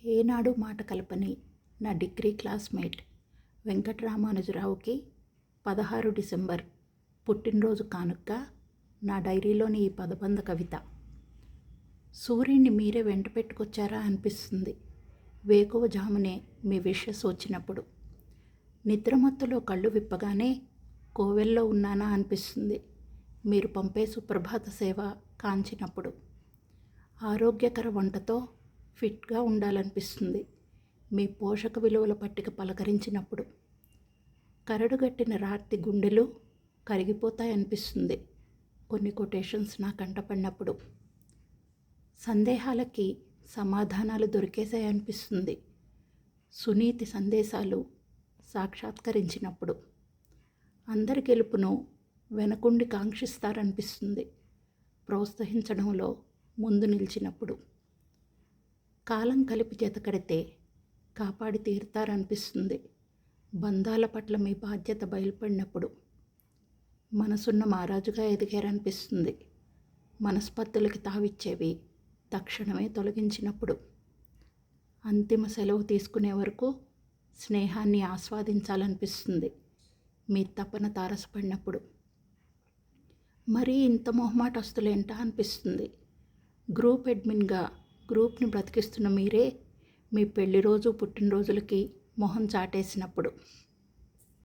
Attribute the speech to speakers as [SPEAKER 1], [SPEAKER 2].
[SPEAKER 1] ఏనాడు మాట కలపని నా డిగ్రీ క్లాస్మేట్ వెంకటరామానుజరావుకి 16 డిసెంబర్ పుట్టినరోజు కానుకగా నా డైరీలోని ఈ పదబంధ కవిత. సూర్యుడిని మీరే వెంట పెట్టుకొచ్చారా అనిపిస్తుంది వేకువజామునే మీ విషెస్ వచ్చినప్పుడు. నిద్రమత్తులో కళ్ళు విప్పగానే కోవెల్లో ఉన్నానా అనిపిస్తుంది మీరు పంపే సుప్రభాత సేవ కాంచినప్పుడు. ఆరోగ్యకర వంటతో ఫిట్గా ఉండాలనిపిస్తుంది మీ పోషక విలువల పట్టిక పలకరించినప్పుడు. కరడుగట్టిన రాతి గుండెలు కరిగిపోతాయనిపిస్తుంది కొన్ని కొటేషన్స్ నా కంటపడినప్పుడు. సందేహాలకి సమాధానాలు దొరికేసాయనిపిస్తుంది సునీతి సందేశాలు సాక్షాత్కరించినప్పుడు. అందరి గెలుపును వెనకుండి కాంక్షిస్తారనిపిస్తుంది ప్రోత్సహించడంలో ముందు నిలిచినప్పుడు. కాలం కలిపి జతకడితే కాపాడి తీరుతారనిపిస్తుంది బంధాల పట్ల మీ బాధ్యత బయలుపడినప్పుడు. మనసున్న మహారాజుగా ఎదిగారనిపిస్తుంది మనస్పర్ధలకి తావిచ్చేవి తక్షణమే తొలగించినప్పుడు. అంతిమ సెలవు తీసుకునే వరకు స్నేహాన్ని ఆస్వాదించాలనిపిస్తుంది మీ తపన తారసపడినప్పుడు. మరీ ఇంత మొహమాటస్తులేంటా అనిపిస్తుంది గ్రూప్ అడ్మిన్గా గ్రూప్ని బ్రతికిస్తున్న మీరే మీ పెళ్లి రోజు పుట్టినరోజులకి మొహం చాటేసినప్పుడు.